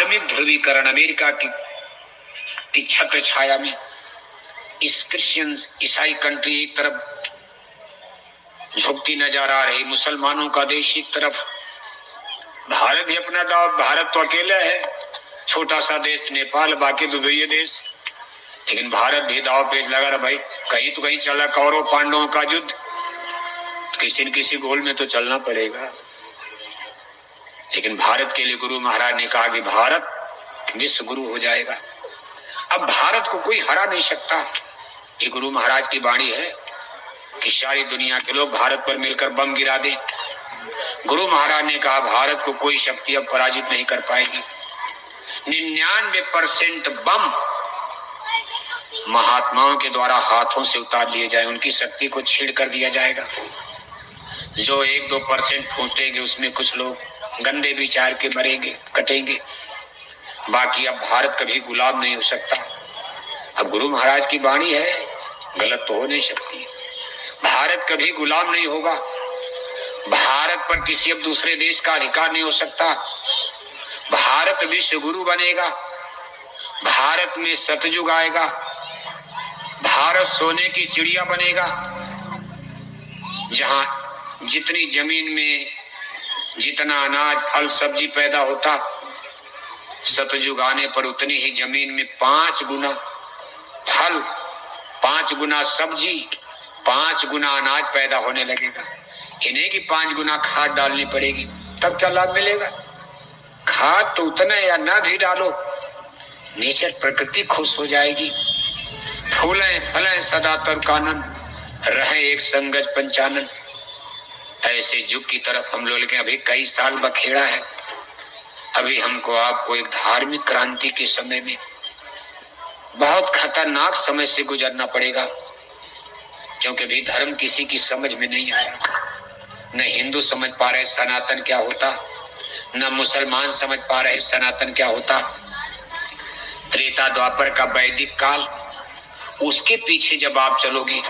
धार्मिक ध्रुवीकरण अमेरिका की छत्र छाया में इस क्रिश्चियन ईसाई कंट्री एक तरफ झुकती नजर आ रही, मुसलमानों का देश एक तरफ, भारत भी अपना दाव, भारत तो अकेला है, छोटा सा देश नेपाल, बाकी तो ये देश, लेकिन भारत भी दाव पेच लगा रहा भाई, कहीं तो कहीं चला कौरव पांडवों का युद्ध, किसी न किसी गोल में तो चलना पड़ेगा। लेकिन भारत के लिए गुरु महाराज ने कहा कि भारत विश्व गुरु हो जाएगा। अब भारत को कोई हरा नहीं सकता। ये गुरु महाराज की वाणी है कि सारी दुनिया के लोग भारत पर मिलकर बम गिरा दें। गुरु महाराज ने कहा भारत को कोई शक्ति अब पराजित नहीं कर पाएगी। 99% बम महात्माओं के द्वारा हाथों से उतार लिए जाए, उनकी शक्ति को छीड़ कर दिया जाएगा। जो 1-2% फूटेंगे उसमें कुछ लोग गंदे विचार के मरेंगे, कटेंगे। बाकी अब भारत कभी गुलाम नहीं हो सकता। अब गुरु महाराज की वाणी है, गलत तो हो नहीं सकती। भारत कभी गुलाम नहीं होगा। भारत पर किसी अब दूसरे देश का अधिकार नहीं हो सकता। भारत विश्व गुरु बनेगा। भारत में सतयुग आएगा। भारत सोने की चिड़िया बनेगा, जहां जितनी जमीन में जितना अनाज फल सब्जी पैदा होता, सतयुग आने पर उतनी ही जमीन में 5 गुना फल, 5 गुना सब्जी, 5 गुना अनाज पैदा होने लगेगा। इन्हें कि 5 गुना खाद डालनी पड़ेगी, तब क्या लाभ मिलेगा? खाद तो उतना या ना भी डालो, नेचर प्रकृति खुश हो जाएगी। फूलें फलें सदा तरुकानन, रहे एक संगज पंचानन। ऐसे युग की तरफ हम लोग, लेकिन अभी कई साल बखेड़ा है। अभी हमको आपको एक धार्मिक क्रांति के समय में बहुत खतरनाक समय से गुजरना पड़ेगा, क्योंकि अभी धर्म किसी की समझ में नहीं आया। न हिंदू समझ पा रहे सनातन क्या होता, न मुसलमान समझ पा रहे सनातन क्या होता। त्रेता द्वापर का वैदिक काल, उसके पीछे जब आप चलोगे,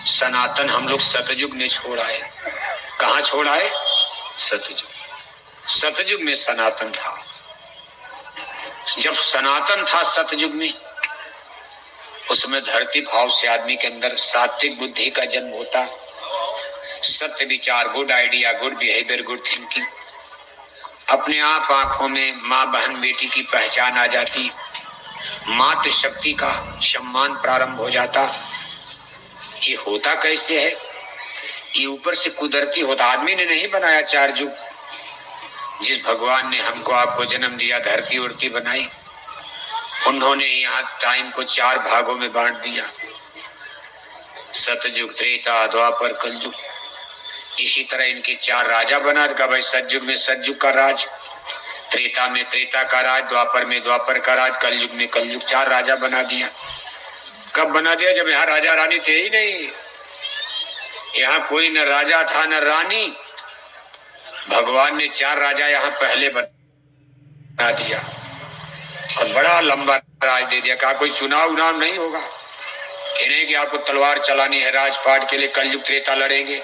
सनातन हम लोग सतयुग में छोड़ आए। कहाँ छोड़ आए? सतयुग। सतयुग में सनातन था। जब सनातन था सतयुग में, उसमें धरती भाव से आदमी के अंदर सात्विक बुद्धि का जन्म होता, सत्य विचार, good idea, good behaviour, good thinking. अपने आप आंखों में माँ बहन बेटी की पहचान आ जाती, मातृ शक्ति का सम्मान प्रारंभ हो जाता। ये होता कैसे है? ये ऊपर से कुदरती होता, आदमी ने नहीं बनाया 4 युग। जिस भगवान ने हमको आपको जन्म दिया, धरती उड़ती बनाई, उन्होंने यहाँ टाइम को 4 भागों में बांट दिया, सतयुग, त्रेता, द्वापर, कलयुग। इसी तरह इनके 4 राजा बना दिया। भाई सतयुग में सतयुग का राज, त्रेता में त्रेता का राज, द्वापर में द्वापर का राज, कलयुग में कलयुग। 4 राजा बना दिया। कब बना दिया? जब यहाँ राजा रानी थे ही नहीं। यहाँ कोई न राजा था न रानी। भगवान ने 4 राजा यहाँ पहले बना दिया और बड़ा लंबा राज दे दिया। कहा कोई चुनाव उनाव नहीं होगा, इन्हें कि आपको तलवार चलानी है राजपाट के लिए, कलयुग त्रेता लड़ेंगे।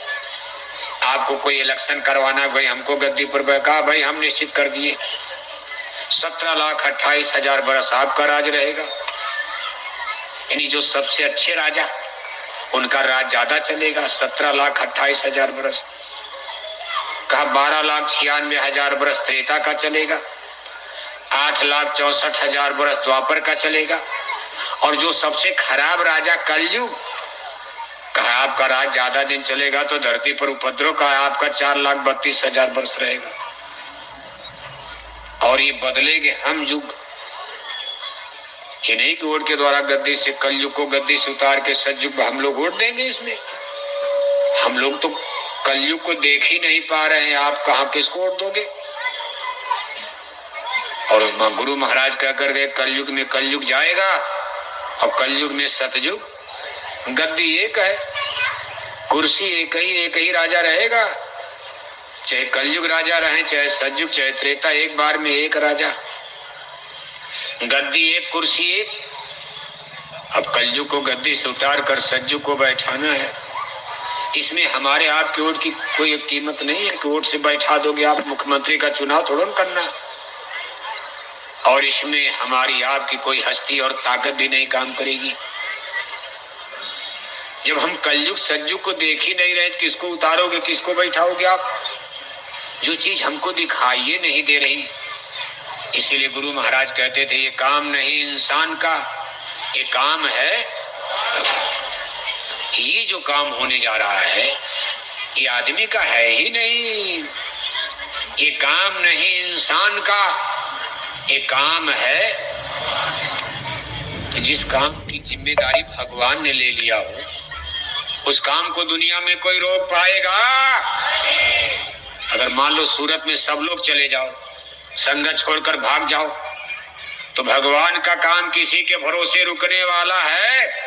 आपको कोई इलेक्शन करवाना, भाई हमको गद्दी पर, कहा भाई हम निश्चित कर दिए 17,28,000 बरस आपका राज रहेगा। यानी जो सबसे अच्छे राजा, उनका राज ज्यादा चलेगा, 17,28,000 बरस। कहा 12,96,000 बरस त्रेता का चलेगा, 8,64,000 बरस द्वापर का चलेगा, और जो सबसे खराब राजा कलयुग, कहा आपका राज ज्यादा दिन चलेगा, तो धरती पर उपद्रव का आपका 4,32,000 वर्ष रहेगा। और ये बदलेंगे हम युग। ये नहीं कि वोट के द्वारा गद्दी से कलयुग को गद्दी से उतार के सतयुग हम लोग वोट देंगे। इसमें हम लोग तो कलयुग को देख ही नहीं पा रहे हैं, आप कहाँ किसको वोट दोगे? और गुरु महाराज क्या कर गए, कलयुग में कलयुग जाएगा और कलयुग में सतयुग। गद्दी एक है, कुर्सी एक ही राजा रहेगा, चाहे कलयुग राजा रहे, चाहे सतयुग, चाहे त्रेता, एक बार में एक राजा। गद्दी एक, कुर्सी एक। अब कलयुग को गद्दी से उतार कर सतयुग को बैठाना है। इसमें हमारे आपके वोट की कोई कीमत नहीं है कि वोट से बैठा दोगे आप। मुख्यमंत्री का चुनाव थोड़ा करना, और इसमें हमारी आपकी कोई हस्ती और ताकत भी नहीं काम करेगी। जब हम कलयुग सज्जुग को देख ही नहीं रहे, किसको उतारोगे, किसको बैठाओगे आप? जो चीज हमको दिखाई नहीं दे रही। इसीलिए गुरु महाराज कहते थे, ये काम नहीं इंसान का, ये काम है, ये जो काम होने जा रहा है ये आदमी का है ही नहीं। ये काम नहीं इंसान का, ये काम है। तो जिस काम की जिम्मेदारी भगवान ने ले लिया हो, उस काम को दुनिया में कोई रोक पाएगा? अगर मान लो सूरत में सब लोग चले जाओ, संगत छोड़कर भाग जाओ, तो भगवान का काम किसी के भरोसे रुकने वाला है?